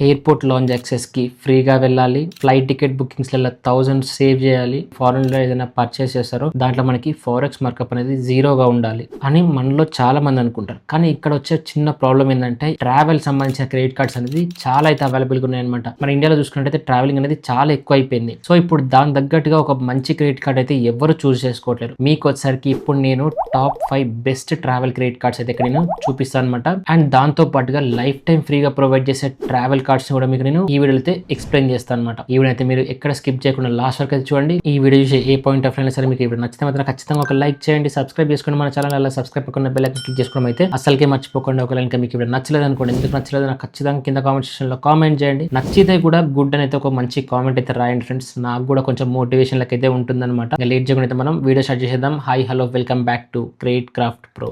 Airport lounge access కి ఫ్రీగా వెళ్ళాలి, ఫ్లైట్ టికెట్ బుకింగ్స్ లలో 1000 సేవ్ చేయాలి, ఫారెన్ లో ఏదైనా పర్చేస్ చేస్తారో దాంట్లో మనకి ఫారెక్స్ మార్కప్ అనేది జీరోగా ఉండాలి అని మనలో చాలా మంది అనుకుంటారు. కానీ ఇక్కడ వచ్చే చిన్న ప్రాబ్లం ఏంటంటే ట్రావెల్ సంబంధించిన క్రెడిట్ కార్డ్స్ అనేది చాలా అయితే అవైలబుల్ గా ఉన్నాయి అనమాట. మన ఇండియాలో చూసుకున్నట్టయితే ట్రావెలింగ్ అనేది చాలా ఎక్కువ అయిపోయింది. సో ఇప్పుడు దాని తగ్గట్టుగా ఒక మంచి క్రెడిట్ కార్డ్ అయితే ఎవరు చూస్ చేసుకోవట్లేరు. మీకు వచ్చేసరికి ఇప్పుడు నేను top 5 best travel credit cards అయితే ఇక్కడ నేను చూపిస్తాను అనమాట. అండ్ దాంతో పాటుగా లైఫ్ టైం ఫ్రీగా ప్రొవైడ్ చేసే ట్రావెల్ కార్డ్స్ కూడా మీకు నేను ఈ వీడియో అయితే ఎక్స్ప్లెయిన్ చేస్తాను అనమాట. ఈ వీడియో అయితే మీరు ఎక్కడ స్కిప్ చేయకుండా లాస్ట్ వరకు అయితే చూడండి. ఈ వీడియో చూసి ఏ పాయింట్ ఆఫ్ అయినా సరే మీకు ఇప్పుడు నచ్చితే మాత్రం ఖచ్చితంగా ఒక లైక్ చేయండి, సబ్స్క్రైబ్ చేసుకోండి మన ఛానల్. అలా సబ్స్క్రైబ్ పక్కన బెల్ ఐకాన్ క్లిక్ చేసుకోవడం అయితే అసలుకే మర్చిపోకండి. ఒకవేళ ఇంకా మీకు ఇప్పుడు నచ్చలేదు అనుకోండి, ఎందుకు నచ్చలేదు నాకు ఖచ్చితంగా కింద కామెంట్ సెక్షన్ లో కామెంట్ చేయండి. నచ్చితే కూడా గుడ్ అని అయితే ఒక మంచి కామెంట్ అయితే రాయండి ఫ్రెండ్స్, నాకు కూడా కొంచెం మోటివేషన్ లెక్క అయితే ఉంటుంది అనమాట. లేట్ చేయకుండా అయితే మనం వీడియో స్టార్ట్ చేసేద్దాం. Hi hello welcome back to credit craft pro.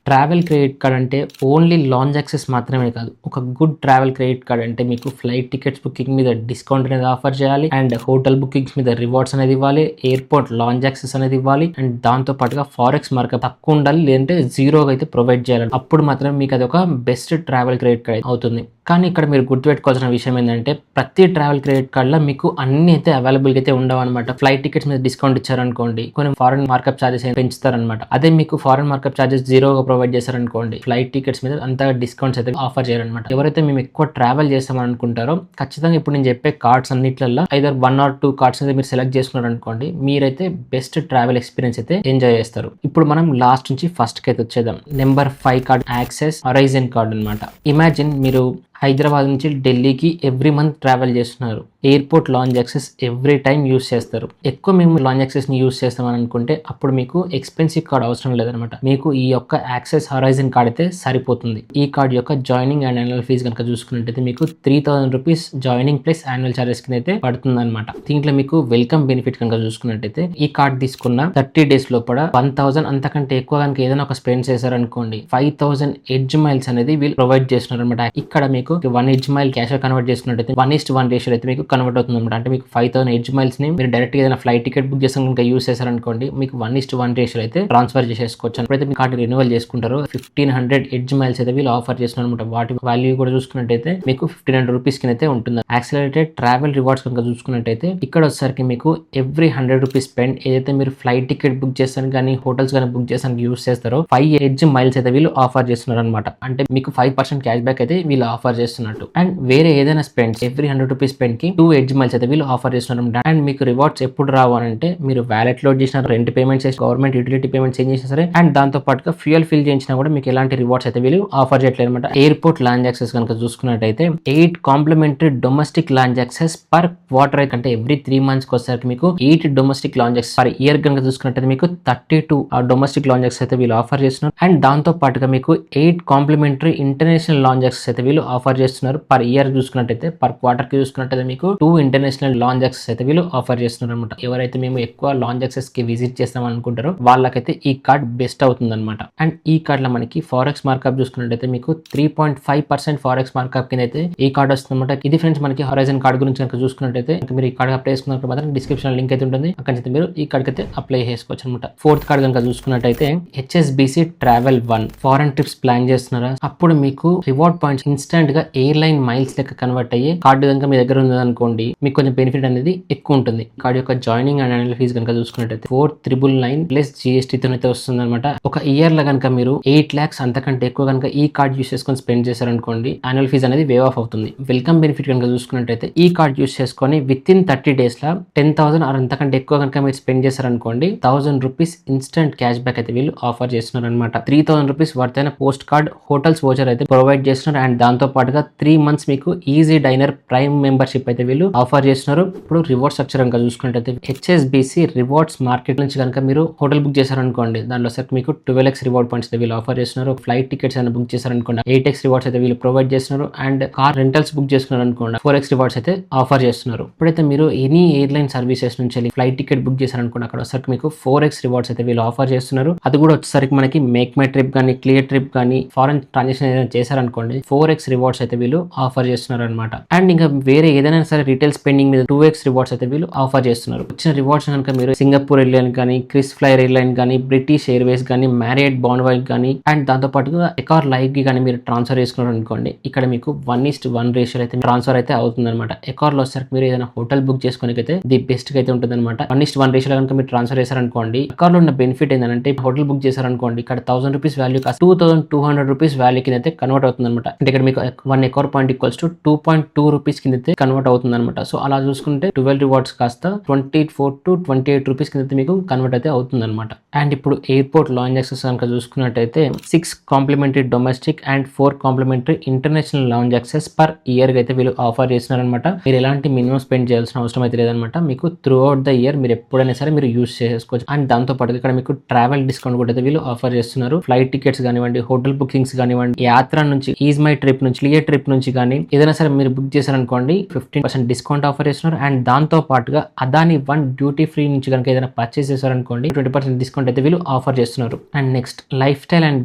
Travel credit card అంటే ఓన్లీ లాంజ్ యాక్సెస్ మాత్రమే కాదు, ఒక గుడ్ ట్రావెల్ క్రెడిట్ కార్డ్ అంటే మీకు ఫ్లైట్ టికెట్స్ బుకింగ్ మీద డిస్కౌంట్ అనేది ఆఫర్ చేయాలి, అండ్ హోటల్ బుకింగ్స్ మీద రివార్డ్స్ అనేది ఇవ్వాలి, ఎయిర్పోర్ట్ లాంజ్ యాక్సెస్ అనేది ఇవ్వాలి, అండ్ దాంతో పాటుగా ఫారెక్స్ మార్కప్ తక్కువ ఉండాలి, లేదంటే జీరోగా అయితే ప్రొవైడ్ చేయాలి. అప్పుడు మాత్రం మీకు అది ఒక బెస్ట్ ట్రావెల్ క్రెడిట్ కార్డ్ అవుతుంది. కానీ ఇక్కడ మీరు గుర్తుపెట్టుకోవాల్సిన విషయం ఏంటంటే ప్రతి ట్రావెల్ క్రెడిట్ కార్డ్లో మీకు అన్ని అయితే అవైలబుల్గా అయితే ఉండవు అనమాట. ఫ్లైట్ టికెట్స్ మీద డిస్కౌంట్ ఇచ్చారనుకోండి, కొన్ని ఫారెన్ మార్కప్ ఛార్జెస్ పెంచుతారనమాట. అదే మీకు ఫారెన్ మార్కప్ ఛార్జెస్ జీరోగా ప్రొవైడ్ చేశారనుకోండి, ఫ్లైట్ టికెట్స్ మీద అంతగా డిస్కౌంట్స్ అయితే ఆఫర్ చేయాలన్నమాట. ఎవరైతే మేము ఎక్కువ ట్రావెల్ చేస్తామని అనుకుంటారో ఖచ్చితంగా ఇప్పుడు నేను చెప్పే కార్డ్స్ అన్నిట్లలో ఐదర్ 1 or 2 కార్డ్స్ అయితే మీరు సెలెక్ట్ చేసుకున్నారు అనుకోండి, మీరైతే బెస్ట్ ట్రావెల్ ఎక్స్పీరియన్స్ అయితే ఎంజాయ్ చేస్తారు. ఇప్పుడు మనం లాస్ట్ నుంచి ఫస్ట్ కి అయితే వచ్చేద్దాం. Number 5 card access horizon card అనమాట. ఇమాజిన్ మీరు హైదరాబాద్ నుంచి ఢిల్లీకి ఎవ్రీ మంత్ ట్రావెల్ చేస్తున్నారు, airport lounge access every time use చేస్తారు. ఎక్కువ మేము లాంజ్ యాక్సెస్ ని యూస్ చేస్తామని అనుకుంటే అప్పుడు మీకు ఎక్స్పెన్సివ్ కార్డ్ అవసరం లేదనమాట. మీకు ఈ యొక్క యాక్సెస్ హొరైజన్ కార్డ్ అయితే సరిపోతుంది. ఈ కార్డ్ యొక్క జాయినింగ్ అండ్ యాన్యువల్ ఫీజు కనుక చూసుకున్నట్టయితే మీకు 3000 rupees joining plus annual charges కింద అయితే పడుతుంది అనమాట. దీంట్లో మీకు వెల్కమ్ బెనిఫిట్ కనుక చూసుకున్నట్టయితే ఈ కార్డ్ తీసుకున్న 30 days లోపల 1000 అంతకంటే ఎక్కువ కనుక ఏదైనా ఒక స్పెండ్ చేశారనుకోండి 5000 ఎడ్జ్ మైల్స్ అనేది వీళ్ళు ప్రొవైడ్ చేస్తున్నారు అనమాట. ఇక్కడ మీకు 1 ఎడ్జ్ మైల్ క్యాష్ కన్వర్ట్ చేసుకున్నట్టయితే 1:1 రేషియో అయితే మీకు కన్వర్ట్ అవుతుంది అనమాట. అంటే మీకు 5000 ఎడ్జ్ మైల్స్ ని మీరు డైరెక్ట్ గా ఏదైనా ఫ్లైట్ టికెట్ బుక్ చేసాం కనుక యూస్ చేశారనుకోండి మీకు 1:1 రేషియో అయితే ట్రాన్స్ఫర్ చేసేసుకోవచ్చు. ఎప్పుడైతే మీ కార్డు రెన్యువల్ చేసుకుంటారో 1500 ఎడ్జ్ మైల్స్ అయితే వీళ్ళు ఆఫర్ చేస్తున్నారు అనమాట. వాటి వాల్యూ కూడా చూసుకున్నట్టయితే మీకు 1500 రూపీస్ కింద అయితే ఉంటుంది. యాక్సిలరేటెడ్ ట్రావెల్ రివార్డ్స్ కనుక చూసుకున్నట్టయితే ఇక్కడ వచ్చేసరికి మీకు ఎవ్రీ 100 రూపీస్ స్పెండ్ ఏదైతే మీరు ఫ్లైట్ టికెట్ బుక్ చేస్తాను కానీ హోటల్స్ కానీ బుక్ చేస్తాను యూస్ చేస్తారో 5 ఎడ్జ్ మైల్స్ అయితే వీళ్ళు ఆఫర్ చేస్తున్నారు అనమాట. అంటే మీకు 5% క్యాష్ బ్యాక్ అయితే వీళ్ళు ఆఫర్ చేస్తున్నట్టు. అండ్ వేరే ఏదైనా స్పెండ్ ఎవ్రీ 100 రూపీస్ స్పెండ్ కి 2 ఎడ్జ్ మైల్స్ అయితే వీళ్ళు ఆఫర్ చేస్తున్నారు. అండ్ మీకు రివార్డ్స్ ఎప్పుడు రావు అంటే మీరు వ్యాలెట్ లోడ్ చేసిన, రెంట్ పేమెంట్స్ చేసి, గవర్నమెంట్ యూటిలిటీ పేమెంట్స్ ఏం చేసినా సరే, అండ్ దాంతో పాటుగా ఫ్యూయల్ ఫిల్ చేయించినా కూడా మీకు ఎలాంటి రివార్డ్స్ అయితే వీళ్ళు ఆఫర్ చేయట్లేదు అనమాట. ఎయిర్పోర్ట్ లాంజ్ యాక్సెస్ కనుక చూసుకున్నట్టయితే 8 complimentary domestic lounge access per quarter అంటే ఎవ్రీ 3 months కి వచ్చేసరికి మీకు 8 domestic lounge access per year కనుక చూసుకున్నట్టయితే మీకు 32 డొమెస్టిక్ లాంజ్ యాక్సెస్ అయితే వీళ్ళు ఆఫర్ చేస్తున్నారు. అండ్ దాంతో పాటుగా మీకు 8 కాంప్లిమెంటరీ ఇంటర్నేషనల్ లాంజ్ యాక్సెస్ అయితే వీళ్ళు ఆఫర్ చేస్తున్నారు. పర్ ఇయర్ చూసుకున్నట్టయితే పర్ క్వార్టర్ కి చూసుకున్నట్టయితే మీకు 2 ఇంటర్నేషనల్ లాంజ్ యాక్సెస్ అయితే వీళ్ళు ఆఫర్ చేస్తున్నారు అనమాట. ఎవరైతే మేము ఎక్కువ లాంజ్ యాక్సెస్ కి విజిట్ చేస్తాం అనుకుంటారో వాళ్ళకైతే ఈ కార్డ్ బెస్ట్ అవుతుంది అనమాట. అండ్ ఈ కార్డ్ లో మనకి ఫారెక్స్ మార్కప్ చూసుకున్నట్టయితే మీకు 3.5% ఫారెక్స్ మార్కప్ కింద అయితే ఈ కార్డ్ వస్తుంది అనమాట. ఇది ఫ్రెండ్స్ మనకి హొరైజన్ కార్డ్ గురించి కనుక చూసుకున్నట్టయితే మీరు ఈ కార్డ్ అప్లై చేసుకున్నప్పుడు మాత్రం డిస్క్రిప్షన్ లింక్ అయితే ఉంటుంది, అక్కడ నుంచి మీరు ఈ కార్డ్ అయితే అప్లై చేసుకోవచ్చు అనమాట. 4th కార్డ్ కనుక చూసుకున్నట్టయితే HSBC travel 1 foreign trips plan చేస్తున్నారా, అప్పుడు మీకు రివార్డ్ పాయింట్స్ ఇన్స్టెంట్ గా ఎయిర్లైన్ మైల్స్ లెక్క కన్వర్ట్ అయ్యి కార్డు కనుక మీ దగ్గర ఉందనుకోండి మీకు కొంచెం బెనిఫిట్ అనేది ఎక్కువ ఉంటుంది. కార్డు యొక్క జాయినింగ్ అండ్ యాన్యువల్ ఫీజు కనుక చూసుకున్నట్టయితే 4999 ప్లస్ GST తో అయితే వస్తుంది అనమాట. ఒక ఇయర్ లో కనుక మీరు 8 lakhs అంతకంటే ఎక్కువ కనుక ఈ కార్డ్ యూస్ చేసుకొని స్పెండ్ చేశారనుకోండి యాన్యువల్ ఫీజు అనేది వేవ్ ఆఫ్ అవుతుంది. వెల్కమ్ బెనిఫిట్ కనుక చూసుకున్నట్టయితే ఈ కార్డ్ యూస్ చేసుకొని విత్ ఇన్ 30 days లో 10,000 అంతకంటే ఎక్కువ కనుక మీరు స్పెండ్ చేశారనుకోండి 1000 రూపీస్ ఇన్స్టెంట్ క్యాష్ బ్యాక్ అయితే వీళ్ళు ఆఫర్ చేస్తున్నారు అనమాట. 3000 రూపీస్ వర్త్ అయిన పోస్ట్ కార్డ్ హోటల్స్ వోచర్ అయితే ప్రొవైడ్ చేస్తున్నారు. అండ్ దాంతో పాటుగా 3 months మీకు ఈజీ డైనర్ ప్రైమ్ మెంబర్షిప్ అయితే వీళ్ళు ఆఫర్ చేస్తున్నారు. ఇప్పుడు రివార్డ్ స్ట్రక్చర్ కనుక చూసుకున్నట్టయితే HSBC రివార్డ్స్ మార్కెట్ నుంచి కనుక మీరు హోటల్ బుక్ చేశారనుకోండి దాంట్లో సార్ మీకు 12x రివార్డ్ పాయింట్స్ అయితే వీళ్ళు ఆఫర్ చేస్తున్నారు. ఫ్లైట్ టికెట్స్ అయినా బుక్ చేశారనుకోండి 8x రివార్డ్స్ అయితే వీళ్ళు ప్రొవైడ్ చేస్తున్నారు. అండ్ కార్ రెంటల్స్ బుక్ చేసుకున్నారు అనుకోండి 4x రివార్డ్స్ అయితే ఆఫర్ చేస్తున్నారు. ఇప్పుడైతే మీరు ఎనీ ఎయిర్లైన్ సర్వీసెస్ నుంచి ఫ్లైట్ టికెట్ బుక్ చేశారనుకోండి అక్కడ వచ్చరికి మీకు 4x రివార్డ్స్ అయితే వీళ్ళు ఆఫర్ చేస్తున్నారు. అది కూడా వచ్చేసరికి మనకి మేక్ మై ట్రిప్ కానీ క్లియర్ ట్రిప్ కానీ ఫారెన్ ట్రాన్సాక్షన్ ఏదైనా చేశారనుకోండి 4x రివార్డ్స్ రివార్డ్స్ అయితే వీళ్ళు ఆఫర్ చేస్తున్నారు అనమాట. అండ్ ఇంకా వేరే ఏదైనా సరే రీటైల్ స్పెండింగ్ మీద 2x రివార్డ్స్ అయితే వీళ్ళు ఆఫర్ చేస్తున్నారు. వచ్చిన రివార్డ్స్ కనుక మీరు సింగపూర్ ఎయిర్లైన్ కానీ, క్రిస్ ఫ్లైర్ ఎయిర్లైన్ కానీ, బ్రిటిష్ ఎయిర్వేస్ కానీ, మ్యారియట్ బాండ్వైల్ కానీ అండ్ దాంతో పాటుగా ఎకార్ లైవ్ కి కానీ మీరు ట్రాన్స్ఫర్ చేసుకున్నారు అనుకోండి, ఇక్కడ మీకు 1:1 రేషియో అయితే ట్రాన్స్ఫర్ అయితే అవుతుంది అనమాట. ఎకార్ లో వచ్చేసరికి మీరు ఏదైనా హోటల్ బుక్ చేసుకోనికి అయితే ది బెస్ట్ గా అయితే ఉంటుంది అనమాట. 1:1 రేషియో కనుక మీరు ట్రాన్స్ఫర్ చేశారనుకోండి, ఎకార్ లో ఉన్న బెనిఫిట్ ఏంటంటే హోటల్ బుక్ చేశారనుకోండి, ఇక్కడ 1000 రూపీస్ వాల్యూ కాస్త 2200 రూపీస్ వాల్యూ కింద అయితే కన్వర్ట్ అవుతుంది అనమాట. అంటే ఇక్కడ మీకు 1 ఎకార్ పాయింట్ ఈక్వల్స్ టు 2.2 రూపీస్ కింద అయితే కన్వర్ట్ అవుతుంది అనమాట. సో అలా చూసుకుంటే 12 రివార్డ్స్ కాస్త 24 to 28 రూపీస్ కింద అయితే మీకు కన్వర్ట్ అయితే అవుతుంది అనమాట. అండ్ ఇప్పుడు ఎయిర్పోర్ట్ లాంజ్ యాక్సెస్ కనుక చూసుకున్నట్టయితే 6 complimentary domestic and 4 complimentary international lounge access per year అయితే వీళ్ళు ఆఫర్ చేస్తున్నారనమాట. మీరు ఎలాంటి మినిమం స్పెండ్ చేయాల్సిన అవసరం అయితే లేదనమాట. మీకు త్రూ అవుట్ ద ఇయర్ మీరు ఎప్పుడైనా సరే మీరు యూస్ చేసుకోవచ్చు. అండ్ దాంతో పాటు ఇక్కడ మీకు ట్రావెల్ డిస్కౌంట్ కూడా అయితే వీళ్ళు ఆఫర్ చేస్తున్నారు. ఫ్లైట్ టికెట్స్ కానివ్వండి, హోటల్ బుకింగ్స్ కానివ్వండి, యాత్ర నుంచి, ఈజ్ మై ట్రిప్ నుంచి, క్లియర్ ట్రిప్ నుంచి కానీ ఏదైనా సరే మీరు బుక్ చేశారనుకోండి 15% డిస్కౌంట్ ఆఫర్ చేస్తున్నారు. అండ్ దాంతో పాటుగా అదాని 1 డ్యూటీ ఫ్రీ నుంచి కనుక ఏదైనా పర్చేస్ చేశారనుకోండి 20% డిస్కౌంట్ అయితే వీళ్ళు ఆఫర్ చేస్తున్నారు. And next life style and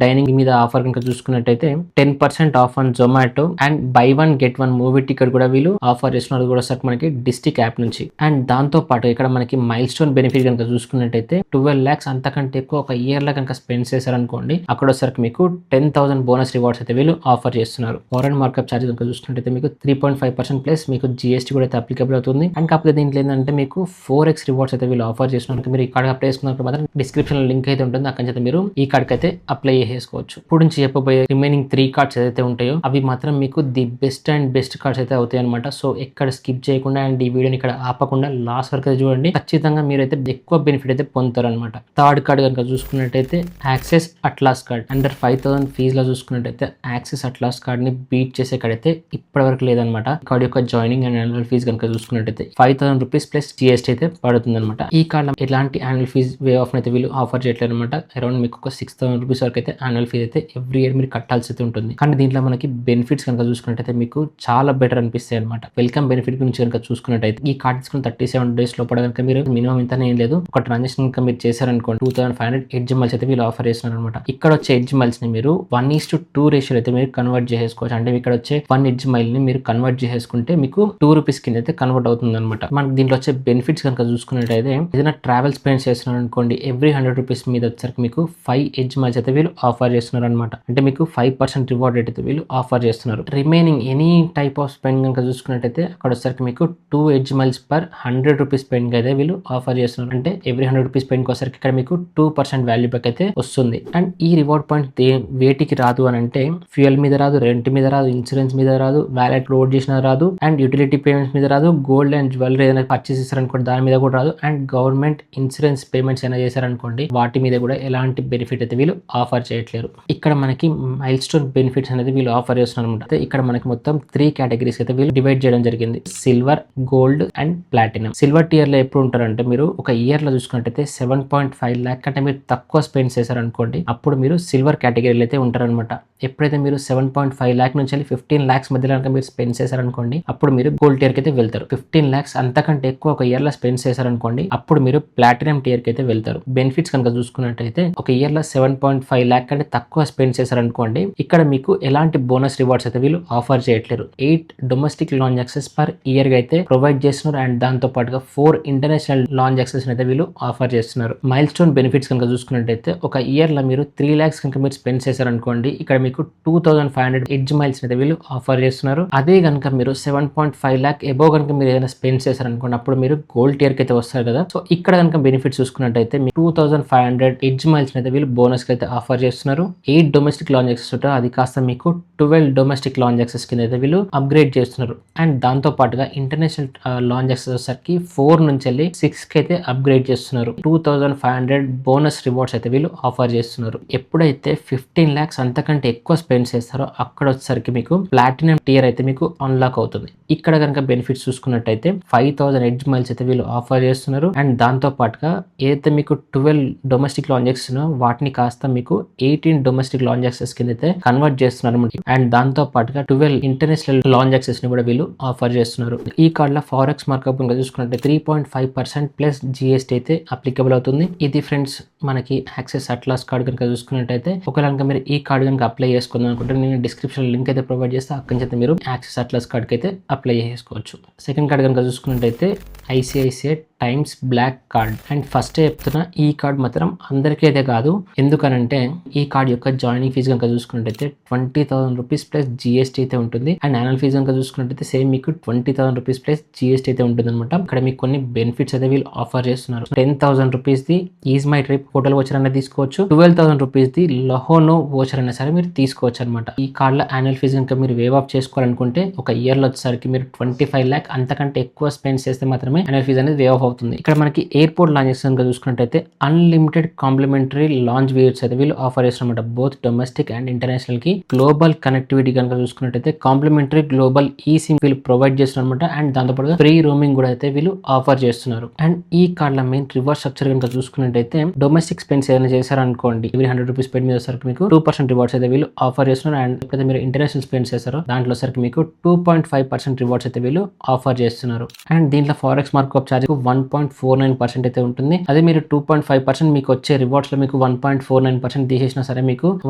dining మీద ఆఫర్ కనుక చూసుకున్నట్టయితే 10% of on Zomato and by 1 get 1 movie ticket కూడా వీళ్ళు ఆఫర్ చేస్తున్నారు కూడా సార్ మనకి డిస్టిక్ యాప్ నుంచి. అండ్ దాంతో పాటు ఇక్కడ మనకి మైల్ స్టోన్ బెనిఫిట్ కనుక చూసుకున్నట్టయితే 12 lakhs అంతకంటే ఎక్కువ ఒక ఇయర్ లో కనుక స్పెండ్ చేశారనుకోండి, అక్కడ వచ్చరికి మీకు 10,000 బోనస్ రివార్డ్స్ అయితే వీళ్ళు ఆఫర్ చేస్తున్నారు. ఫారెన్ మార్కప్ ఛార్జ్ కనుక చూసుకున్నట్టయితే మీకు 3.5% ప్లస్ మీకు జిఎస్టీ కూడా అయితే అప్లికబుల్ అవుతుంది. అండ్ కాకపోతే దీంట్లో ఏంటంటే మీకు 4x రివార్డ్స్ అయితే వీళ్ళు ఆఫర్ చేస్తున్నారు. మీరు ఈ కార్డ్ అప్లై చేసుకున్నప్పుడు మాత్రం డిస్క్రిప్షన్ లింక్ అయితే ఉంటుంది, అక్కడి నుంచి మీరు ఈ కార్డ్కి అయితే అప్లై చేసుకోవచ్చు. ఇప్పుడు నుంచి చెప్పబోయే రిమైనింగ్ 3 కార్డ్స్ ఏదైతే ఉంటాయో అవి మాత్రం మీకు the best and best cards అయితే అవుతాయి అనమాట. సో ఎక్కడ స్కిప్ చేయకుండా అండ్ ఈ వీడియోని ఇక్కడ ఆపకుండా లాస్ట్ వరకు అయితే చూడండి. ఖచ్చితంగా మీరైతే ఎక్కువ బెనిఫిట్ అయితే పొందుతారు అనమాట. థర్డ్ కార్డ్ కనుక చూసుకున్నట్టయితే Axis Atlas card under 5,000 fees లో చూసుకున్నట్టయితే యాక్సెస్ అట్లాస్ కార్డ్ ని బీట్ చేసే కార్డైతే ఇప్పటి వరకు లేదనమాట. కార్డ్ యొక్క జాయినింగ్ అండ్ యాన్యువల్ ఫీజ్ కనుక చూసుకున్నట్టయితే 5,000 రూపీస్ ప్లస్ జిఎస్టీ అయితే పడుతుంది అనమాట. ఈ కార్డ్ ఎలాంటి యాన్యువల్ ఫీజ్ వే ఆఫ్ అయితే వీళ్ళు ఆఫర్ చేయట్లేదు అనమాట. అరౌండ్ మీకు ఒక 6,000 రూపీస్ వరకు అయితే యాన్యువల్ ఫీజ్ అయితే ఎవ్రీ ఇయర్ మీరు కట్టాల్సి అయితే ఉంటుంది. కానీ దీంట్లో మనకి బెనిఫిట్స్ కనుక చూసుకున్నట్టయితే మీకు చాలా బెటర్ అనిపిస్తాయి అనమాట. వెల్కమ్ బెనిఫిట్ గురించి కనుక చూసుకున్నట్టయితే ఈ కార్డ్ తీసుకుని 37 days లోపల కనుక మీరు మినిమం ఇంతనే ఏం లేదు, ఒక ట్రాన్సాక్షన్ కనుక మీరు చేశారనుకోండి 2500 ఎడ్జ్ మైల్స్ అయితే వీళ్ళు ఆఫర్ చేస్తున్నారు అనమాట. ఇక్కడ వచ్చే ఎడ్జ్ మైల్స్ ని మీరు 1:2 రేషియో అయితే మీరు కన్వర్ట్ చేసుకోవచ్చు. అంటే ఇక్కడ వచ్చే 1 ఎడ్జ్ మైల్ ని మీరు కన్వర్ట్ చేసుకుంటే మీకు 2 రూపీస్ కింద అయితే కన్వర్ట్ అవుతుంది అనమాట. మనకి దీంట్లో వచ్చే బెనిఫిట్స్ కనుక చూసుకున్నట్టయితే ఏదైనా ట్రావెల్ స్పెండ్ చేస్తున్నారు అనుకోండి, ఎవ్రీ 100 రూపీస్ మీద వచ్చరికి మీకు 5 ఎడ్జ్ మైల్స్ అయితే వీళ్ళు ఆఫర్ చేస్తున్నారు అనమాట. అంటే మీకు 5% రివార్డ్ రేట్ అయితే వీళ్ళు ఆఫర్ చేస్తున్నారు. Remaining any type of spend కనుక చూసుకున్నట్టయితే అక్కడ వచ్చరికి మీకు 2 edge miles per 100 rupees spend అయితే వీళ్ళు ఆఫర్ చేస్తున్నారు. అంటే ఎవ్రీ 100 రూపీస్ స్పెండ్ కోసరికి ఇక్కడ మీకు 2% వాల్యూ బ్యాక్ అయితే వస్తుంది. అండ్ ఈ రివార్డ్ పాయింట్ వేటికి రాదు అని అంటే ఫ్యూయల్ మీద రాదు, రెంట్ మీద రాదు, ఇన్సూరెన్స్ మీద రాదు, వ్యాలెట్ లోడ్ చేసిన రాదు, అండ్ యూటిలిటీ పేమెంట్స్ మీద రాదు, గోల్డ్ అండ్ జ్యువెలరీ ఏదైనా పర్చేస్ చేశారనుకోండి దాని మీద కూడా రాదు, అండ్ గవర్నమెంట్ ఇన్సూరెన్స్ పేమెంట్స్ ఏమైనా చేశారనుకోండి వాటి మీద కూడా ఎలాంటి బెనిఫిట్ అయితే వీళ్ళు ఆఫర్ చేయట్లేరు. ఇక్కడ మనకి మైల్ స్టోన్ బెనిఫిట్స్ అనేది వీళ్ళు ఆఫర్ చేస్తున్నారు అనమాట. ఇక్కడ మనకి మొత్తం 3 కేటగిరీస్ అయితే వీళ్ళు డివైడ్ చేయడం జరిగింది. Silver, gold and platinum. Silver tier లో ఎప్పుడు ఉంటారంటే మీరు ఒక ఇయర్ లో చూసుకున్నట్టయితే 7.5 lakh అంటే మీరు తక్కువ స్పెండ్ చేశారనుకోండి అప్పుడు మీరు సిల్వర్ కేటగిరీలో అయితే ఉంటారనమాట. ఎప్పుడైతే మీరు 7.5 lakh నుంచి 15 lakhs మధ్యలో కనుక మీరు స్పెండ్ చేశారనుకోండి అప్పుడు మీరు గోల్డ్ టియర్ కి అయితే వెళ్తారు. 15 lakhs అంతకంటే ఎక్కువ ఒక ఇయర్ లో స్పెండ్ చేశారనుకోండి అప్పుడు మీరు ప్లాటినం టియర్ కి అయితే వెళ్తారు. బెనిఫిట్స్ కనుక చూసుకున్నట్టయితే ఒక ఇయర్ లో 7.5 lakh కంటే తక్కువ స్పెండ్ చేశారనుకోండి ఇక్కడ మీకు ఎలాంటి బోనస్ రివార్డ్స్ అయితే వీళ్ళు ఆఫర్ చేయట్లేరు. 8 domestic lounge access per year గా అయితే ప్రొవైడ్ చేస్తున్నారు. అండ్ దాంతో పాటుగా 4 ఇంటర్నేషనల్ లాంచ్ యాక్సెస్ అయితే వీళ్ళు ఆఫర్ చేస్తున్నారు. మైల్ స్టోన్ బెనిఫిట్స్ కనుక చూసుకున్నట్టయితే ఒక ఇయర్ లో మీరు 3 lakhs కనుక మీరు స్పెండ్ చేశారనుకోండి ఇక్కడ మీకు 2,500 ఎడ్జ్ మైల్స్ అయితే వీళ్ళు ఆఫర్ చేస్తున్నారు. అదే కనుక మీరు 7.5 lakh ఎబోవ్ కనుక మీరు ఏదైనా స్పెండ్ చేశారనుకోండి అప్పుడు మీరు గోల్డ్ టియర్ కి అయితే వస్తారు కదా. సో ఇక్కడ కనుక బెనిఫిట్స్ చూసుకున్నట్టయితే 2,500 ఎడ్జ్ మైల్స్ అయితే వీళ్ళు బోనస్ కి అయితే ఆఫర్ చేస్తున్నారు. 8 డొమెస్టిక్ లాంచ్ యాక్సెస్ ఉంటే అది కాస్త మీకు 12 డొమెస్టిక్ లాంచ్ యాక్సెస్ కింద అయితే వీళ్ళు అప్గ్రేడ్ చేస్తున్నారు. అండ్ దాంతో పాటుగా ఇంటర్నేషనల్ లాంచ్ యాక్సెస్ వచ్చేసరికి 4 నుంచి వెళ్ళి 6 కి అయితే అప్గ్రేడ్ చేస్తున్నారు. 2,500 బోనస్ రివార్డ్స్ అయితే వీళ్ళు ఆఫర్ చేస్తున్నారు. ఎప్పుడైతే 15 lakhs అంతకంటే ఎక్కువ స్పెండ్ చేస్తారో అక్కడ వచ్చేసరికి మీకు ప్లాటినం టియర్ అయితే మీకు అన్లాక్ అవుతుంది. ఇక్కడ కనుక బెనిఫిట్స్ చూసుకున్నట్టయితే 5,000 ఎడ్జ్ మైల్స్ అయితే వీళ్ళు ఆఫర్ చేస్తున్నారు. అండ్ దాంతో పాటుగా ఏదైతే మీకు 12 డొమెస్టిక్ లాంచ్ యాక్సెస్ వాటిని కాస్త మీకు 18 డొమెస్టిక్ లాంచ్ యాక్సెస్ కింద అయితే కన్వర్ట్ చేస్తున్నారు. అండ్ దాంతో పాటుగా 12 ఇంటర్నేషనల్ లాంచ్ యాక్సెస్ ని కూడా వీళ్ళు ఆఫర్ చేస్తున్నారు. ఈ కార్డ్ లో ఫారెక్స్ మార్కప్ చూసుకుంటే 3.5% ప్లస్ జిఎస్టీ అయితే అప్లికబుల్ అవుతుంది. ఇది ఫ్రెండ్స్ మనకి యాక్సెస్ అట్లాస్ కార్డ్ కనుక చూసుకున్నట్టయితే ఒకవేళ కనుక మీరు ఈ కార్డ్ కనుక అప్లై చేసుకుందాం అనుకుంటే నేను డిస్క్రిప్షన్ లింక్ అయితే అయితే ప్రొవైడ్ చేస్తే అక్కడి నుంచి అయితే మీరు యాక్సిస్ అట్లస్ కార్డ్కి అయితే అప్లై చేసుకోవచ్చు. సెకండ్ కార్డ్ కనుక చూసుకున్నట్టయితే ICICI Times Black card. And first చెప్తున్నా, ఈ కార్డ్ మాత్రం అందరికీ అయితే కాదు. ఎందుకనంటే ఈ కార్డ్ యొక్క జాయినింగ్ ఫీజు కనుక చూసుకున్నట్టయితే 20,000 రూపీస్ ప్లస్ జిఎస్టీ అయితే ఉంటుంది. అండ్ యాన్యువల్ ఫీజు కనుక చూసుకున్నట్టయితే సేమ్ మీకు 20,000 రూపీస్ ప్లస్ జిఎస్టీ అయితే ఉంటుంది అనమాట. ఇక్కడ మీకు కొన్ని బెనిఫిట్స్ అయితే వీళ్ళు ఆఫర్ చేస్తున్నారు. 10,000 rupees the is my trip hotel voucher అనేది తీసుకోవచ్చు. 12,000 రూపీస్ ది లహోనో వోచర్ అయినా సరే మీరు తీసుకోవచ్చు అనమాట. ఈ కార్డ్ లో యాన్యువల్ ఫీజు కనుక మీరు వేవ్ ఆఫ్ చేసుకోవాలనుకుంటే ఒక ఇయర్ లో వచ్చేసరికి మీరు 25 lakh అంతకంటే ఎక్కువ స్పెండ్ చేస్తే మాత్రమే యాన్యువల్ ఫీజు అనేది వేవ్ ఆఫ్ అవుతుంది. ఇక్కడ మనకి ఎయిర్పోర్ట్ లాంచెస్ కనుక చూసుకున్నట్టయితే అన్లిమిటెడ్ కాంప్లిమెంటరీ లాంచ్ వీడియోస్ అయితే వీళ్ళు ఆఫర్ చేస్తున్నమాట. బోత్ డొమెస్టిక్ అండ్ ఇంటర్నేషనల్ కి గ్లోబల్ కనెక్టివిటీ కనుక చూసుకున్నట్టయితే కాంప్లిమెంటరీ గ్లోబల్ ఈ సిమ్ వీళ్ళు ప్రొవైడ్ చేస్తున్నారు అనమాట. అండ్ దాంతోపాటు ఫ్రీ రోమింగ్ కూడా అయితే వీళ్ళు ఆఫర్ చేస్తున్నారు. అండ్ ఈ కార్డ్ లో మెయిన్ రివార్డ్ స్ట్రక్చర్ కనుక చూసుకున్నట్టయితే డొమెస్టిక్ స్పెండ్స్ ఏదైనా చేశారనుకోండి, ఎవ్రీ 100 రూపీస్ స్పెండ్ మీద సరికి మీకు 2% రివార్డ్స్ అయితే వీళ్ళు ఆఫర్ చేస్తున్నారు. అండ్ ఎప్పుడైతే మీరు ఇంటర్నేషనల్ స్పెండ్స్ చేస్తారో దాంట్లో సరికి మీకు 2.5% రివార్డ్స్ అయితే వీళ్ళు ఆఫర్ చేస్తున్నారు. అండ్ దీంట్లో ఫారెక్స్ మార్కప్ ఛార్జ్ 1.49% అయితే ఉంటుంది. అదే మీరు 2.5% మీకు వచ్చే రివార్డ్స్ లో మీకు 1.49% తీసేసినా సరే మీకు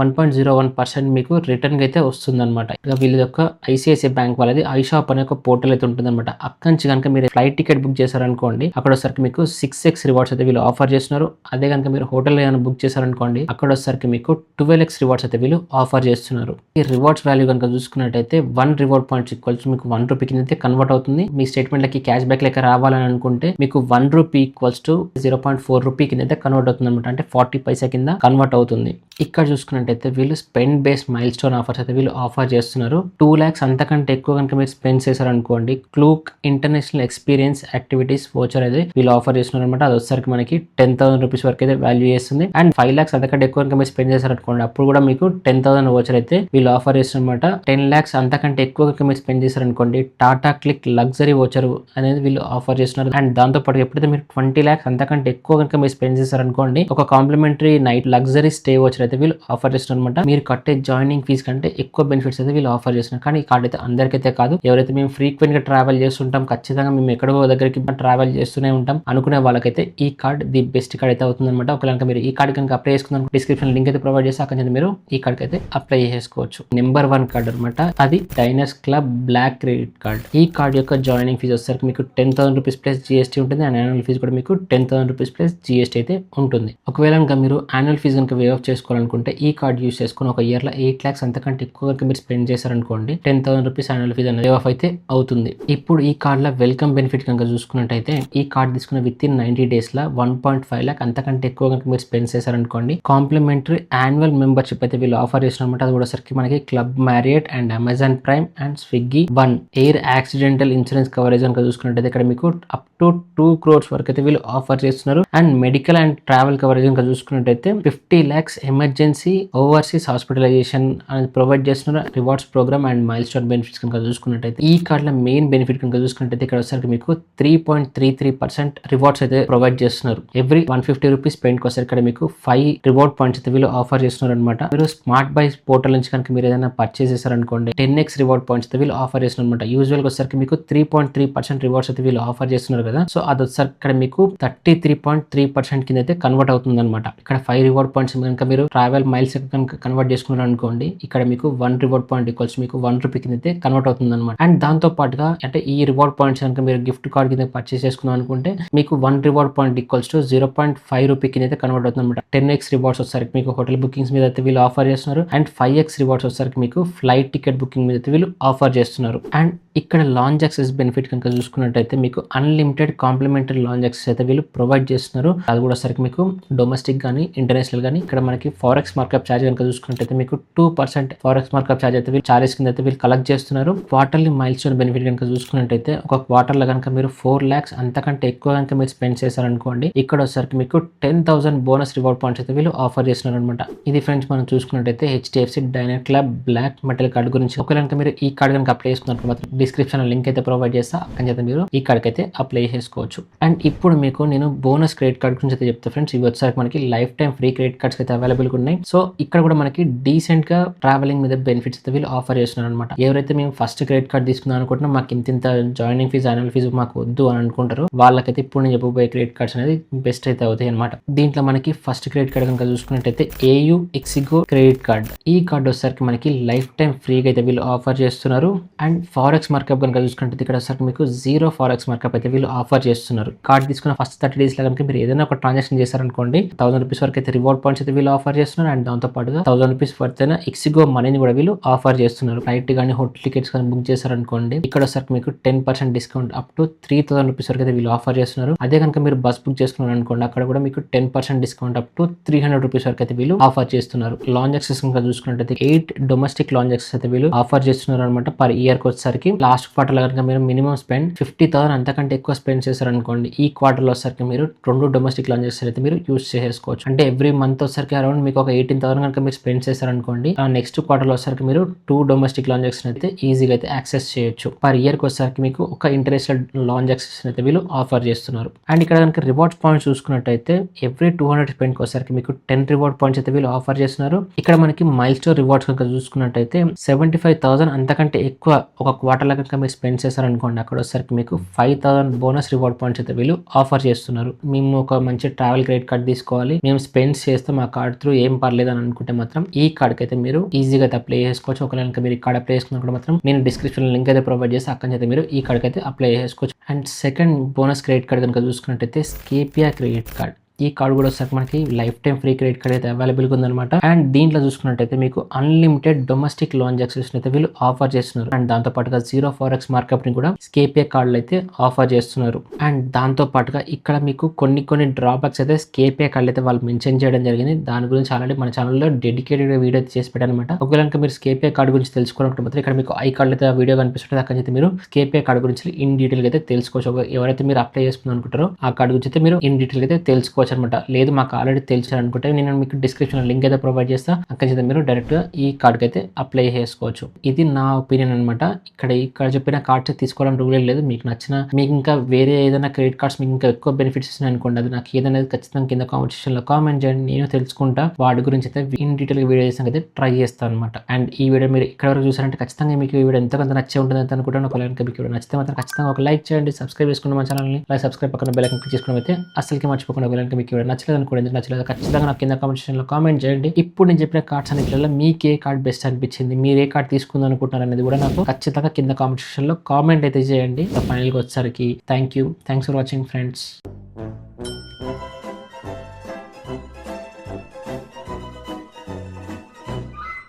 1.01% మీకు రిటర్న్ అయితే వస్తుంది అనమాట. ఇక వీళ్ళ యొక్క ఐసిఐసిఐ బ్యాంక్ వాళ్ళది ఐషాప్ అనే ఒక పోర్టల్ అయితే ఉంటుంది అనమాట. అక్కడి నుంచి కనుక మీరు ఫ్లైట్ టికెట్ బుక్ చేశారనుకోండి, అక్కడ వచ్చరికి మీకు 6x రివార్డ్స్ అయితే వీళ్ళు ఆఫర్ చేస్తున్నారు. అదే కనుక మీరు హోటల్ ఏమైనా బుక్ చేశారనుకోండి, అక్కడ వచ్చరికి మీకు 12x రివార్డ్స్ అయితే వీళ్ళు ఆఫర్ చేస్తున్నారు. ఈ రివార్డ్స్ వాల్యూ కనుక చూసుకున్నట్టయితే 1 రివార్డ్ పాయింట్స్ ఈక్వల్స్ మీకు 1 రూపీ కింద అయితే కన్వర్ట్ అవుతుంది. మీ స్టేట్మెంట్ లకి క్యాష్ బ్యాక్ లెక్క రావాలని అనుకుంటే మీకు 1 రూపీ ఈక్వల్స్ టు 0.4 రూపీ కింద అయితే కన్వర్ట్ అవుతుంది అనమాట. అంటే 40 పైసా కింద కన్వర్ట్ అవుతుంది. ఇక్కడ చూసుకున్నట్టయితే వీళ్ళు spend base mile stone offers అయితే వీళ్ళు ఆఫర్ చేస్తున్నారు. 2 lakhs అంతకంటే ఎక్కువ కనుక మీరు స్పెండ్ చేశారనుకోండి, Glück international experience activities voucher అయితే వీళ్ళు ఆఫర్ చేస్తున్నారు అనమాట. అది వచ్చేసరికి మనకి 10,000 రూపీస్ వరకు అయితే వాల్యూ చేస్తుంది. అండ్ 5 lakhs అంతకంటే ఎక్కువ కనుక మీరు స్పెండ్ చేశారనుకోండి, అప్పుడు కూడా మీకు 10,000 వోచర్ అయితే వీళ్ళు ఆఫర్ చేస్తున్నారు అనమాట. 10 lakhs అంతకంటే ఎక్కువ కనుక మీరు స్పెండ్ చేశారనుకోండి, టాటా క్లిక్ లగ్జరీ వోచర్ అనేది వీళ్ళు ఆఫర్ చేస్తున్నారు. అండ్ దాంతో పాటు ఎప్పుడైతే మీరు 20 lakhs అంతకంటే ఎక్కువ కనుక మీరు స్పెండ్ చేశారనుకోండి, ఒక complimentary night luxury stay voucher అయితే వీళ్ళు ఆఫర్ చేస్తున్నారు అనమాట. మీరు కట్టే జాయినింగ్ ఫీజ్ కంటే ఎక్కువ బెనిఫిట్స్ అయితే వీళ్ళు ఆఫర్ చేస్తున్నారు. కానీ ఈ కార్డ్ అయితే అందరికైతే కాదు. ఎవరైతే మేము ఫ్రీక్వెంట్ గా ట్రావెల్ చేస్తుంటాం, ఖచ్చితంగా మేము ఎక్కడో దగ్గరికి ట్రావెల్ చేస్తూనే ఉంటాం అనుకునే వాళ్ళకైతే ఈ కార్డ్ ది బెస్ట్ కార్డ్ అయితే అవుతుంది అనమాట. ఒకవేళ మీరు ఈ కార్డ్ కనుక అప్లై చేసుకున్నాం, డిస్క్రిప్షన్ లింక్ అయితే ప్రొవైడ్ చేసి అక్కడ మీరు ఈ కార్డ్ అయితే అప్లై చేసుకోవచ్చు. నెంబర్ 1 కార్డ్ అనమాట, అది Diners Club Black credit card. ఈ కార్డ్ యొక్క జాయినింగ్ ఫీజు వచ్చేసరికి మీకు 10,000 రూపీస్ ప్లస్ జిఎస్టీ ఉంటుంది. అండ్ యాన్యువల్ ఫీజు కూడా మీకు 10,000 రూపీస్ ప్లస్ జిఎస్టీ అయితే ఉంటుంది. ఒకవేళ కనుక మీరు యాన్యువల్ ఫీజు కనుక వేవ్ ఆఫ్ చేసుకోవాలనుకుంటే ఈ కార్డ్ యూస్ చేసుకుని ఒక ఇయర్ లో 8 lakhs అంతకంటే ఎక్కువ కనుక మీరు స్పెండ్ చేశారనుకోండి, 10,000 రూపీస్ యాన్యువల్ ఫీజు అనేది వేవ్ ఆఫ్ అయితే అవుతుంది. ఇప్పుడు ఈ కార్డ్ లో వెల్కమ్ బెనిఫిట్ కనుక చూసుకున్నట్టయితే ఈ కార్డ్ తీసుకున్న విత్ ఇన్ 90 days లో 1.5 lakh అంతకంటే ఎక్కువ కనుక మీరు స్పెండ్ చేశారనుకోండి, కాంప్లిమెంటరీ యాన్యువల్ మెంబర్షిప్ అయితే వీళ్ళు ఆఫర్ చేసినమాట. అది కూడా సరికి మనకి club Marriott and Amazon prime and Swiggy one air accidental insurance coverage కనుక చూసుకున్నట్టయితే ఇక్కడ మీకు అప్ టు 2 crores వరకు అయితే వీళ్ళు ఆఫర్ చేస్తున్నారు. And medical and travel coverage కనుక చూసుకున్నట్టయితే 50 lakhs ఎమర్జెన్సీ ఓవర్సీస్ హాస్పిటలైజేషన్ అనేది ప్రొవైడ్ చేస్తున్నారు. Rewards programme and milestone benefits కనుక చూసుకున్నట్టయితే ఈ కార్డ్ లో మెయిన్ బెనిఫిట్ కనుక చూసుకున్నట్టయితే ఇక్కడ వచ్చరికి మీకు 3.33% రివార్డ్స్ అయితే ప్రొవైడ్ చేస్తున్నారు. ఎవ్రీ 150 రూపీస్ స్పెండ్ కోసం ఇక్కడ మీకు 5 రివార్డ్ పాయింట్స్ అయితే వీళ్ళు ఆఫర్ చేస్తున్నారు అనమాట. మీరు స్మార్ట్ బై పోర్టల్ నుంచి కనుక మీరు ఏదైనా పర్చేస్ చేశారనుకోండి, 10x రివార్డ్ పాయింట్స్ అయితే వీళ్ళు ఆఫర్ చేస్తున్నారు అనమాట. యూజువల్ గా వచ్చరికి మీకు 3.3% రివార్డ్స్ అయితే వీళ్ళు ఆఫర్ చేస్తున్నారు కదా. సో అది వచ్చరికి ఇక్కడ మీకు 33.3% కింద అయితే కన్వర్ట్ అవుతుంది అనమాట. ఇక్కడ 5 రివార్డ్ పాయింట్స్ కనుక మీరు ట్రావెల్ మైల్స్ కనుక కన్వర్ట్ చేసుకున్నారు అనుకోండి, ఇక్కడ మీకు 1 రివార్డ్ పాయింట్ ఈక్వల్స్ మీకు 1 రూపీ కింద అయితే కన్వర్ట్ అవుతుంది అనమాట. అండ్ దాంతో పాటుగా అంటే ఈ రివార్డ్ పాయింట్స్ కనుక మీరు గిఫ్ట్ కార్డ్ కింద పర్చేస్ చేసుకున్నాం అనుకుంటే మీకు 1 reward point equals to 0.5 rupee కింద అయితే కన్వర్ట్ అవుతుంది అనమాట. 10x రివార్డ్స్ వచ్చేసరికి మీకు హోటల్ బుకింగ్స్ మీద అయితే వీళ్ళు ఆఫర్ చేస్తున్నారు. అండ్ 5x రివార్డ్స్ వచ్చేసరికి మీకు ఫ్లైట్ టికెట్ బుకింగ్ మీద అయితే వీళ్ళు ఆఫర్ చేస్తున్నారు. అండ్ ఇక్కడ లాంజ్ యాక్సెస్ బెనిఫిట్ కనుక చూసుకున్నట్టయితే మీకు అన్లిమిటెడ్ కాంప్లిమెంటరీ లాంజ్ యాక్సెస్ అయితే వీళ్ళు ప్రొవైడ్ చేస్తున్నారు. అది కూడా సరికి మీకు డొమెస్టిక్ గానీ ఇంటర్నేషనల్ గానీ ఇక్కడ మనకి ఫారెక్స్ మార్కప్ ఛార్జ్ కనుక చూసుకున్నట్టయితే మీకు 2% ఫారెక్స్ మార్కప్ ఛార్జ్ అయితే వీళ్ళు చార్జెస్ కింద అయితే వీళ్ళు కలెక్ట్ చేస్తున్నారు. క్వార్టర్లీ మైల్ స్టోన్ బెనిఫిట్ కనుక చూసుకున్నట్టయితే ఒక క్వార్టర్ లో కనుక మీరు 4 lakhs అంతకంటే ఎక్కువ కనుక మీరు స్పెండ్ చేశారనుకోండి, ఇక్కడ వచ్చరికి మీకు 10,000 బోనస్ రివార్డ్ పాయింట్స్ అయితే వీళ్ళు ఆఫర్ చేస్తున్నారు అనమాట. ఇది ఫ్రెండ్స్ మనం చూసుకున్నట్టయితే HDFC diner club black metal card గురించి. ఒకవేళ మీరు ఈ కార్డ్ కనుక అప్లై చేసుకున్నప్పుడు మాత్రం డిస్క్రిప్షన్ లింక్ అయితే ప్రొవైడ్ చేస్తా, అక్కడ మీరు ఈ కార్డ్ అయితే అప్లై చేసుకోవచ్చు. అండ్ ఇప్పుడు మీకు నేను బోనస్ క్రెడిట్ కార్డ్ గురించి అయితే చెప్తా ఫ్రెండ్స్. ఇవి వచ్చేసరికి మనకి life time free credit cards అయితే అవైలబుల్గా ఉన్నాయి. సో ఇక్కడ కూడా మనకి డీసెంట్ గా ట్రావెలింగ్ మీద బెనిఫిట్స్ అయితే వీళ్ళు ఆఫర్ చేస్తున్నారు అనమాట. ఎవరైతే మేము ఫస్ట్ క్రెడిట్ కార్డ్ తీసుకుందాం అనుకుంటున్నా మాకు ఇంత జాయినింగ్ ఫీజు యాన్యువల్ ఫీజు మాకు వద్దు అని అనుకుంటారు, వాళ్ళకైతే ఇప్పుడు నేను చెప్పబోయే క్రెడిట్ కార్డ్స్ అనేది బెస్ట్ అయితే అవుతాయి అనమాట. దీంట్లో మనకి ఫస్ట్ క్రెడిట్ కార్డ్ కనుక చూసుకున్నట్టయితే ఏయూ ఎక్సిగో క్రెడిట్ కార్డ్. ఈ కార్డ్ వచ్చేసరికి మనకి లైఫ్ టైం ఫ్రీగా అయితే వీళ్ళు ఆఫర్ చేస్తున్నారు. అండ్ ఫారెక్స్ మార్కప్ కనుక చూసుకుంటే ఇక్కడ వచ్చేసరికి మీకు 0 ఫారెక్స్ మార్కప్ అయితే వీళ్ళు ఆఫర్ చేస్తున్నారు. కార్డ్ తీసుకున్న ఫస్ట్ 30 డేస్ లో కనుక మీరు ఏదైనా ఒక ట్రాన్సాక్షన్ చేశారనుకోండి 1000 రూపీస్ వరకు అయితే రివార్డ్ పాయింట్స్ అయితే వీళ్ళు ఆఫర్ చేస్తున్నారు. అండ్ దాంతో పాటుగా 1000 రూపీస్ వర్త్ అయిన ఎక్సిగో మనీని కూడా వీళ్ళు ఆఫర్ చేస్తున్నారు. ఫ్లైట్ కానీ హోటల్ టికెట్స్ కానీ బుక్ చేశారనుకోండి ఇక్కడ వచ్చేసరికి మీకు 10% డిస్కౌంట్ అప్ టు 3000 రూపీస్ వరకు అయితే వీళ్ళు ఆఫర్ చేస్తున్నారు. అదే కనుక మీరు బస్ బుక్ చేసుకున్నారు అనుకోండి అక్కడ కూడా మీకు 10% డిస్కౌంట్ అప్ టు 300 రూపీస్ వరకు అయితే వీళ్ళు ఆఫర్ చేస్తున్నారు. లాంజ్ యాక్సెస్ కనుక చూసుకున్నట్టయితే 8 డొమెస్టిక్ లాంజ్ యాక్సెస్ అయితే వీళ్ళు ఆఫర్ చేస్తున్నారు అనమాట పర్ ఇయర్ కి వచ్చేసరికి. లాస్ట్ క్వార్టర్ లో కనుక మీరు మినిమం స్పెండ్ 50,000 అంతకంటే ఎక్కువ స్పెండ్ చేశారనుకోండి ఈ క్వార్టర్ లో వచ్చేసరికి మీరు 2 డొమెస్టిక్ లాంజ్ యాక్సెస్ అయితే మీరు యూస్ చేసుకోవచ్చు. అంటే ఎవ్రీ మంత్ వచ్చేసరికి అరౌండ్ మీకు ఒక 18,000 కనుక మీరు స్పెండ్ చేశారనుకోండి ఆ నెక్స్ట్ క్వార్టర్ లో వచ్చేసరికి మీరు 2 డొమెస్టిక్ లాంజ్ యాక్సెస్ అయితే ఈజీగా అయితే యాక్సెస్ చేయొచ్చు. పర్ ఇయర్ కి వచ్చేసరికి మీకు ఒక ఇంటర్నేషనల్ లాంజ్ యాక్సెస్ అయితే వీళ్ళు ఆఫర్ చేస్తున్నారు. అండ్ ఇక్కడ కనుక రివార్డ్స్ పాయింట్స్ చూసుకున్నట్టయితే ఎవ్రీ 200 స్పెండ్ కి వచ్చేసరికి మీకు 10 రివార్డ్ పాయింట్స్ అయితే వీళ్ళు ఆఫర్ చేస్తున్నారు. ఇక్కడ మనకి మైల్ స్టోన్ రివార్డ్స్ కనుక చూసుకున్నట్టయితే 75,000 అంతకంటే ఎక్కువ ఒక క్వార్టర్ లో కనుక మీరు స్పెండ్ చేశారనుకోండి అక్కడ వచ్చేసరికి మీకు 5,000 బోనస్ రివార్డ్ పాయింట్స్ అయితే వీళ్ళు ఆఫర్ చేస్తున్నారు. మేము ఒక మంచి ట్రావెల్ క్రెడిట్ కార్డ్ తీసుకోవాలి, మేము స్పెండ్ చేస్తాం ఆ కార్డ్ త్రూ ఏం పర్లేదు అని అనుకుంటే మాత్రం ఈ కార్డ్ అయితే మీరు ఈజీగా అయితే అప్లై చేసుకోవచ్చు. ఒకవేళ మీరు ఈ కార్డ్ అప్లై చేసుకున్నప్పుడు మాత్రం నేను డిస్క్రిప్షన్ లింక్ అయితే ప్రొవైడ్ చేసి అక్కడ అయితే మీరు ఈ కార్డ్ అయితే అప్లై చేసుకోవచ్చు. And second bonus credit card కనుక చూసుకున్నట్టయితే స్కేపియా క్రెడిట్ కార్డ్. ఈ కార్డు కూడా వచ్చేసరికి మనకి life time free credit card అయితే అవైలబుల్గా ఉందన్నమాట. అండ్ దీంట్లో చూసుకున్నట్టయితే మీకు అన్లిమిటెడ్ డొమెస్టిక్ లాంజ్ యాక్సెస్ అయితే వీళ్ళు ఆఫర్ చేస్తున్నారు. అండ్ దాంతో పాటుగా 0 ఫారెక్స్ మార్కప్ ని కూడా స్కేపియా కార్డులు అయితే ఆఫర్ చేస్తున్నారు. అండ్ దాంతో పాటుగా ఇక్కడ మీకు కొన్ని డ్రాబ్యాక్స్ అయితే స్కేపియా కార్డులు అయితే వాళ్ళు మెన్షన్ చేయడం జరిగింది. దాని గురించి ఆల్రెడీ మన ఛానల్లో డెడికేటెడ్ వీడియో అయితే చేసి పెట్టాను అనమాట. ఒకవేళ మీరు స్కేపియా కార్డు గురించి తెలుసుకోవాలంటే మాత్రం ఇక్కడ మీకు ఐ కార్డు అయితే వీడియో కనిపిస్తుంది. అక్కడ అయితే మీరు స్కేపియా కార్డు గురించి ఇన్ డీటెయిల్ అయితే తెలుసుకోవచ్చు. ఎవరైతే మీరు అప్లై చేసుకుందాం అనుకుంటారో ఆ కార్డు గురించి అయితే మీరు ఇన్ డీటెయిల్ అయితే తెలుసుకోవచ్చు అనమాట. లేదు మాకు ఆల్రెడీ తెలుసు అనుకుంటే నేను మీకు డిస్క్రిప్షన్ లింక్ అయితే ప్రొవైడ్ చేస్తా, అక్కడ మీరు డైరెక్ట్ గా ఈ కార్డ్కి అయితే అప్లై చేసుకోవచ్చు. ఇది నా ఒపీనియన్ అనమాట. ఇక్కడ చెప్పిన కార్డ్స్ తీసుకోవడం రూల్ లేదు. మీకు నచ్చిన మీకు ఇంకా వేరే ఏదైనా క్రెడిట్ కార్డ్స్ మీకు ఇంకా ఎక్కువ బెనిఫిట్స్ ఇస్తున్నాయి అనుకోండి అది నాకు ఏదైనా ఖచ్చితంగా కింద కామెంట్ సెక్షన్ లో కామెంట్ చేయండి, నేను తెలుసుకుంటా వాటి గురించి అయితే ఇన్ డీటెయిల్ వీడియో చేసాక అయితే ట్రై చేస్తాను అనమాట. అండ్ ఈ వీడియో మీరు ఇక్కడ వరకు చూసారంటే ఖచ్చితంగా మీకు ఈ వీడియో ఎంతకంత నచ్చే ఉంటుంది అని అనుకుంటాను. ఒకవేళ మీకు వీడియో నచ్చితే మాత్రం ఖచ్చితంగా ఒక లైక్ చేయండి, సబ్స్క్రైబ్ చేసుకున్న మా ఛానల్ని, అలాగే సబ్స్క్రైబ్ పక్కన బెల్ ఐకాన్ క్లిక్ చేసుకోవడం అయితే అసలుకి మర్చిపోకుండా. ఒకవేళ మీకు వీడియో నచ్చలేదు అనుకోండి, ఎందుకు నచ్చలేదు ఖచ్చితంగా నాకు కింద కామెంట్ సెక్షన్ లో కామెంట్ చేయండి. ఇప్పుడు నేను చెప్పిన కార్డ్స్ అన్నిటిలో మీకు ఏ కార్డ్ బెస్ట్ అనిపించింది, మీరు ఏ కార్డ్ తీసుకుందాం అనుకుంటున్నారు అనేది కూడా నాకు ఖచ్చితంగా కింద కామెంట్ సెక్షన్ లో కామెంట్ అయితే చేయండి. ఫైనల్ గా వచ్చేసరికి థ్యాంక్స్ ఫర్ వాచింగ్ ఫ్రెండ్స్.